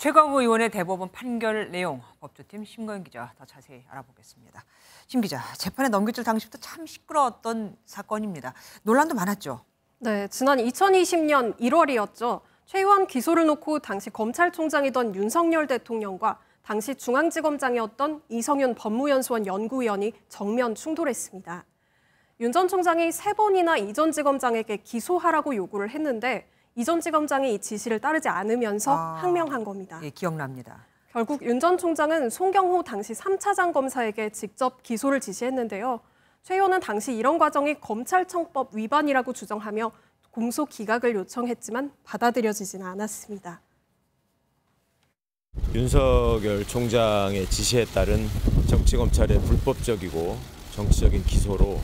최광우 의원의 대법원 판결 내용, 법조팀 심거현 기자 더 자세히 알아보겠습니다. 심 기자, 재판에 넘겨질 당시부터 참 시끄러웠던 사건입니다. 논란도 많았죠? 네, 지난 2020년 1월이었죠. 최 의원 기소를 놓고 당시 검찰총장이던 윤석열 대통령과 당시 중앙지검장이었던 이성윤 법무연수원 연구위원이 정면 충돌했습니다. 윤 전 총장이 3번이나 이 전 지검장에게 기소하라고 요구를 했는데 이 전 지검장이 이 지시를 따르지 않으면서 항명한 겁니다. 예, 기억납니다. 결국 윤 전 총장은 송경호 당시 3차장 검사에게 직접 기소를 지시했는데요. 최 의원은 당시 이런 과정이 검찰청법 위반이라고 주장하며 공소 기각을 요청했지만 받아들여지지는 않았습니다. 윤석열 총장의 지시에 따른 정치검찰의 불법적이고 정치적인 기소로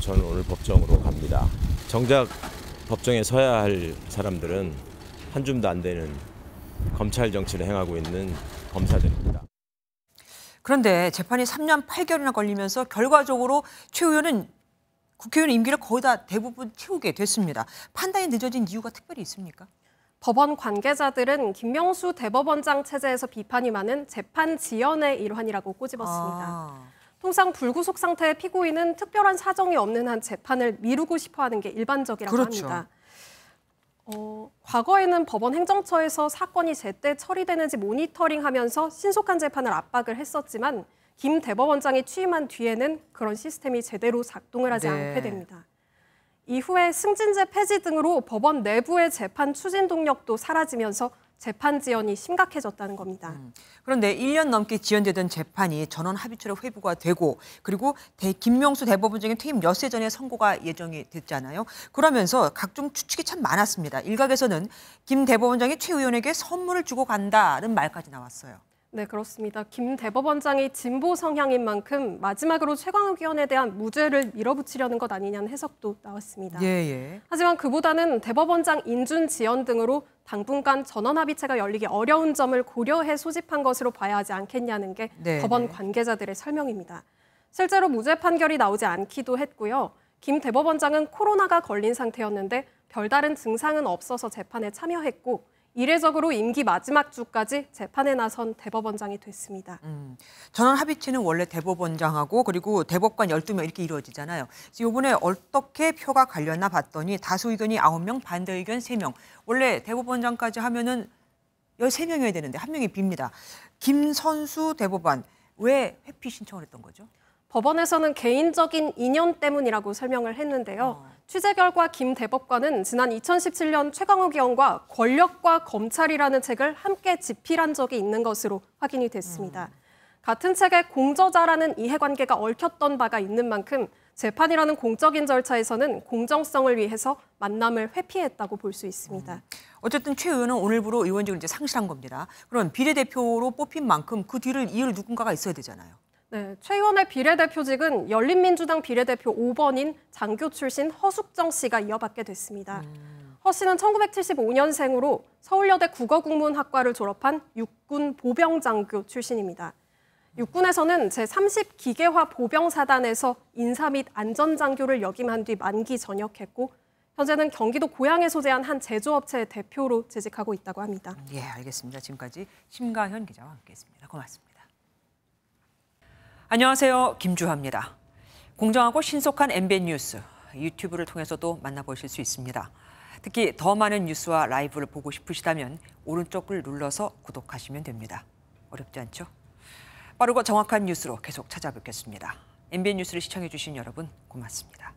저는 오늘 법정으로 갑니다. 정작 법정에 서야 할 사람들은 한 줌도 안 되는 검찰 정치를 행하고 있는 검사들입니다. 그런데 재판이 3년 8개월이나 걸리면서 결과적으로 최 의원은 국회의원 임기를 거의 다 대부분 채우게 됐습니다. 판단이 늦어진 이유가 특별히 있습니까? 법원 관계자들은 김명수 대법원장 체제에서 비판이 많은 재판 지연의 일환이라고 꼬집었습니다. 통상 불구속 상태의 피고인은 특별한 사정이 없는 한 재판을 미루고 싶어하는 게 일반적이라고 합니다. 과거에는 법원 행정처에서 사건이 제때 처리되는지 모니터링하면서 신속한 재판을 압박을 했었지만 김 대법원장이 취임한 뒤에는 그런 시스템이 제대로 작동을 하지 않게 됩니다. 이후에 승진제 폐지 등으로 법원 내부의 재판 추진 동력도 사라지면서 재판 지연이 심각해졌다는 겁니다. 그런데 1년 넘게 지연되던 재판이 전원 합의체로 회부가 되고 그리고 김명수 대법원장의 퇴임 엿새 전에 선고가 예정이 됐잖아요. 그러면서 각종 추측이 참 많았습니다. 일각에서는 김 대법원장이 최 의원에게 선물을 주고 간다는 말까지 나왔어요. 네, 그렇습니다. 김 대법원장이 진보 성향인 만큼 마지막으로 최광우 의원에 대한 무죄를 밀어붙이려는 것 아니냐는 해석도 나왔습니다. 하지만 그보다는 대법원장 인준 지연 등으로 당분간 전원 합의체가 열리기 어려운 점을 고려해 소집한 것으로 봐야 하지 않겠냐는 게 법원 관계자들의 설명입니다. 실제로 무죄 판결이 나오지 않기도 했고요. 김 대법원장은 코로나가 걸린 상태였는데 별다른 증상은 없어서 재판에 참여했고 이례적으로 임기 마지막 주까지 재판에 나선 대법원장이 됐습니다. 전원 합의체는 원래 대법원장하고 그리고 대법관 12명 이렇게 이루어지잖아요. 이번에 어떻게 표가 갈렸나 봤더니 다수 의견이 9명, 반대 의견 3명. 원래 대법원장까지 하면은 13명이어야 되는데 1명이 빕니다. 김선수 대법관, 왜 회피 신청을 했던 거죠? 법원에서는 개인적인 인연 때문이라고 설명을 했는데요. 취재 결과 김 대법관은 지난 2017년 최광우 의원과 권력과 검찰이라는 책을 함께 집필한 적이 있는 것으로 확인이 됐습니다. 같은 책에 공저자라는 이해관계가 얽혔던 바가 있는 만큼 재판이라는 공적인 절차에서는 공정성을 위해서 만남을 회피했다고 볼 수 있습니다. 어쨌든 최 의원은 오늘부로 의원직을 이제 상실한 겁니다. 그럼 비례대표로 뽑힌 만큼 그 뒤를 이을 누군가가 있어야 되잖아요. 네, 최 의원의 비례대표직은 열린민주당 비례대표 5번인 장교 출신 허숙정 씨가 이어받게 됐습니다. 허 씨는 1975년생으로 서울여대 국어국문학과를 졸업한 육군 보병장교 출신입니다. 육군에서는 제30기계화 보병사단에서 인사 및 안전장교를 역임한 뒤 만기 전역했고 현재는 경기도 고양에 소재한 한 제조업체의 대표로 재직하고 있다고 합니다. 예, 알겠습니다. 지금까지 심가현 기자와 함께했습니다. 고맙습니다. 안녕하세요. 김주하입니다. 공정하고 신속한 MBN 뉴스, 유튜브를 통해서도 만나보실 수 있습니다. 특히 더 많은 뉴스와 라이브를 보고 싶으시다면 오른쪽을 눌러서 구독하시면 됩니다. 어렵지 않죠? 빠르고 정확한 뉴스로 계속 찾아뵙겠습니다. MBN 뉴스를 시청해주신 여러분 고맙습니다.